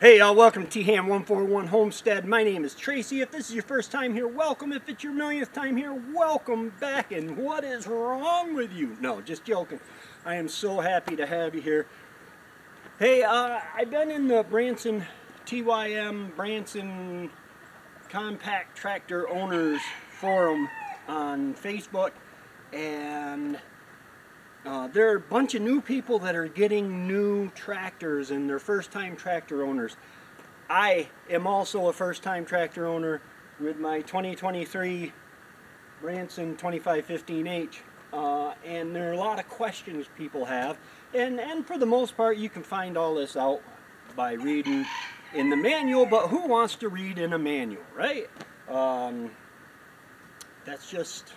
Hey y'all, welcome to THAM141 Homestead. My name is Tracy. If this is your first time here, welcome. If it's your millionth time here, welcome back. And what is wrong with you? No, just joking. I am so happy to have you here. Hey, I've been in the Branson Branson Compact Tractor Owners Forum on Facebook, and there are a bunch of new people that are getting new tractors and they're first-time tractor owners. I am also a first-time tractor owner with my 2023 Branson 2515H, and there are a lot of questions people have, and for the most part you can find all this out by reading in the manual, but who wants to read in a manual, right? That's just,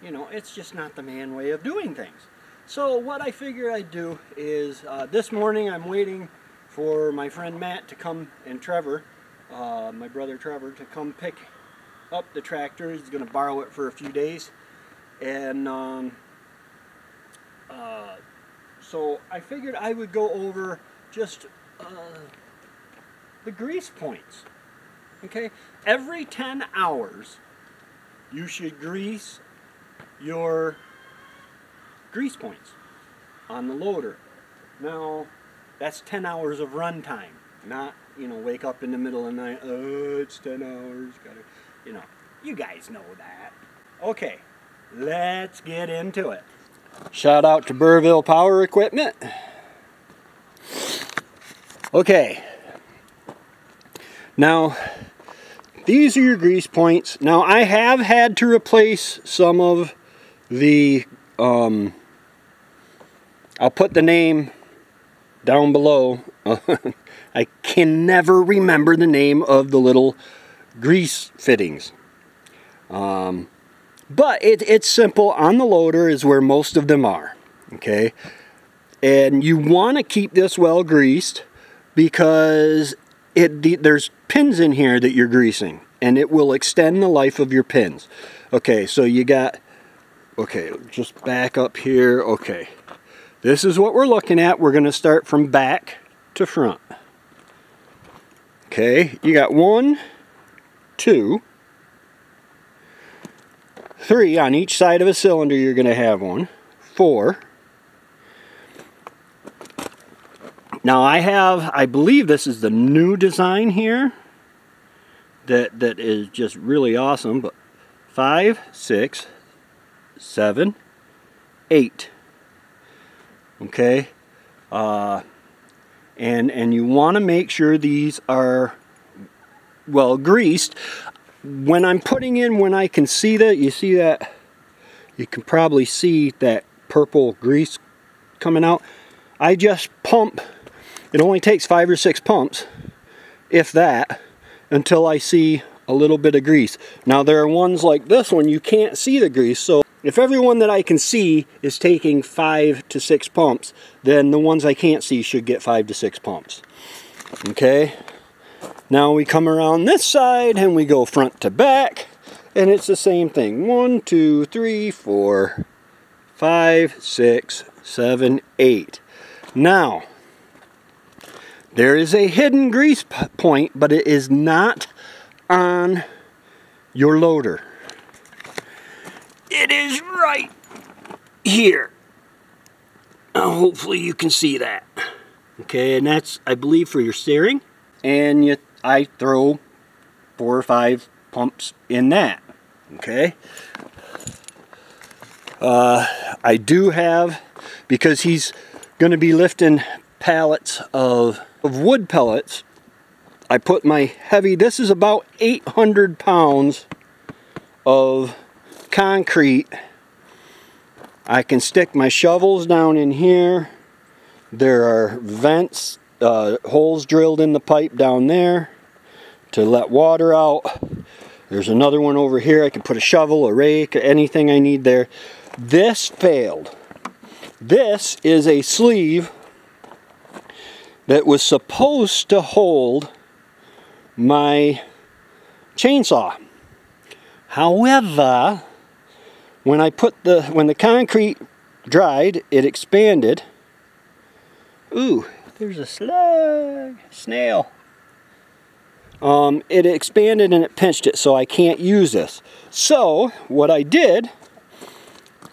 you know, it's just not the man way of doing things. So what I figure I'd do is, this morning I'm waiting for my friend Matt to come, and Trevor, my brother Trevor, to come pick up the tractor. He's going to borrow it for a few days. And so I figured I would go over just the grease points. Okay? Every 10 hours you should grease your grease points on the loader. Now, that's 10 hours of run time, not, you know, wake up in the middle of the night, oh, it's 10 hours, gotta, you know, you guys know that. Okay, let's get into it. Shout out to Burville Power Equipment. Okay, now these are your grease points. Now I have had to replace some of the, I'll put the name down below. I can never remember the name of the little grease fittings. But it's simple. On the loader is where most of them are. Okay? And you want to keep this well greased because there's pins in here that you're greasing, and it will extend the life of your pins. Okay, so you got, okay, just back up here. Okay, this is what we're looking at. We're going to start from back to front. Okay, you got 1, 2, 3 on each side of a cylinder. You're going to have 1, 4. Now I believe this is the new design here that is just really awesome, but 5, 6, 7, 8. Okay, and you want to make sure these are well greased. When I'm putting in, when I can see that, you see that, you can probably see that purple grease coming out. I just pump. It only takes 5 or 6 pumps, if that, until I see a little bit of grease. Now there are ones like this one, you can't see the grease, so if everyone that I can see is taking 5 to 6 pumps, then the ones I can't see should get 5 to 6 pumps. Okay, now we come around this side and we go front to back, and it's the same thing. 1, 2, 3, 4, 5, 6, 7, 8. Now, there is a hidden grease point, but it is not on your loader. It is right here. Hopefully you can see that. Okay, and that's, I believe, for your steering. And I throw 4 or 5 pumps in that. Okay. I do have, because he's going to be lifting pallets of wood pellets, I put my heavy, this is about 800 pounds of concrete. I can stick my shovels down in here. There are vents, holes drilled in the pipe down there to let water out. There's another one over here. I can put a shovel, a rake, anything I need there. This failed. This is a sleeve that was supposed to hold my chainsaw. However, when the concrete dried, it expanded. Ooh, There's a slug, snail. It expanded and it pinched it, so I can't use this. So what I did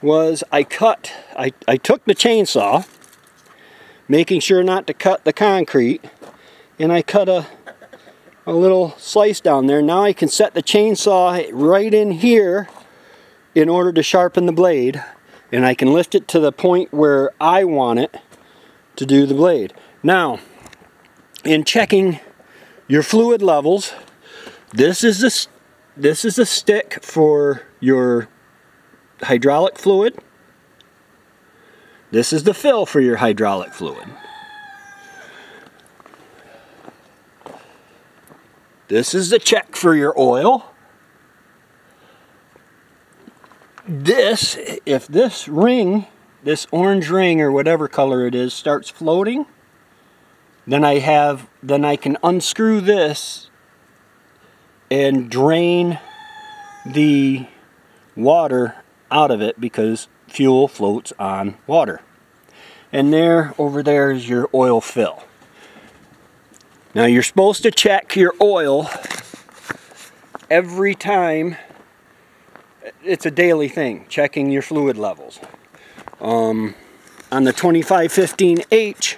was I took the chainsaw, making sure not to cut the concrete, and I cut a little slice down there. Now I can set the chainsaw right in here in order to sharpen the blade, and I can lift it to the point where I want it to do the blade. Now, in checking your fluid levels, this is a stick for your hydraulic fluid. This is the fill for your hydraulic fluid. This is the check for your oil. This, if this ring, this orange ring or whatever color it is, starts floating, then I can unscrew this and drain the water out of it, because fuel floats on water. And there, over there, is your oil fill. Now you're supposed to check your oil every time. It's a daily thing, checking your fluid levels. On the 2515H,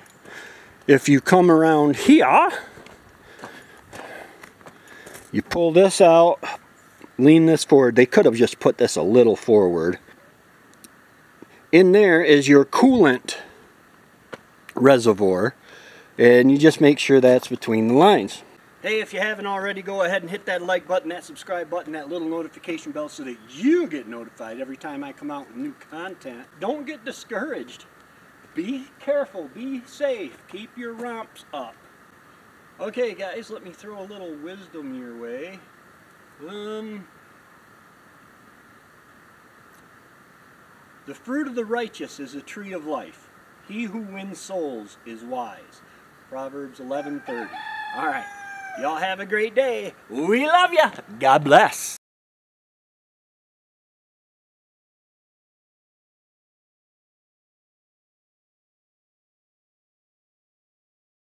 if you come around here, you pull this out, lean this forward. They could have just put this a little forward. In there is your coolant reservoir, and you just make sure that's between the lines. Hey, if you haven't already, go ahead and hit that like button, that subscribe button, that little notification bell, so that you get notified every time I come out with new content. Don't get discouraged. Be careful, be safe, keep your romps up. Okay guys, let me throw a little wisdom your way. The fruit of the righteous is a tree of life. He who wins souls is wise. Proverbs 11:30. Alright, y'all have a great day. We love ya. God bless.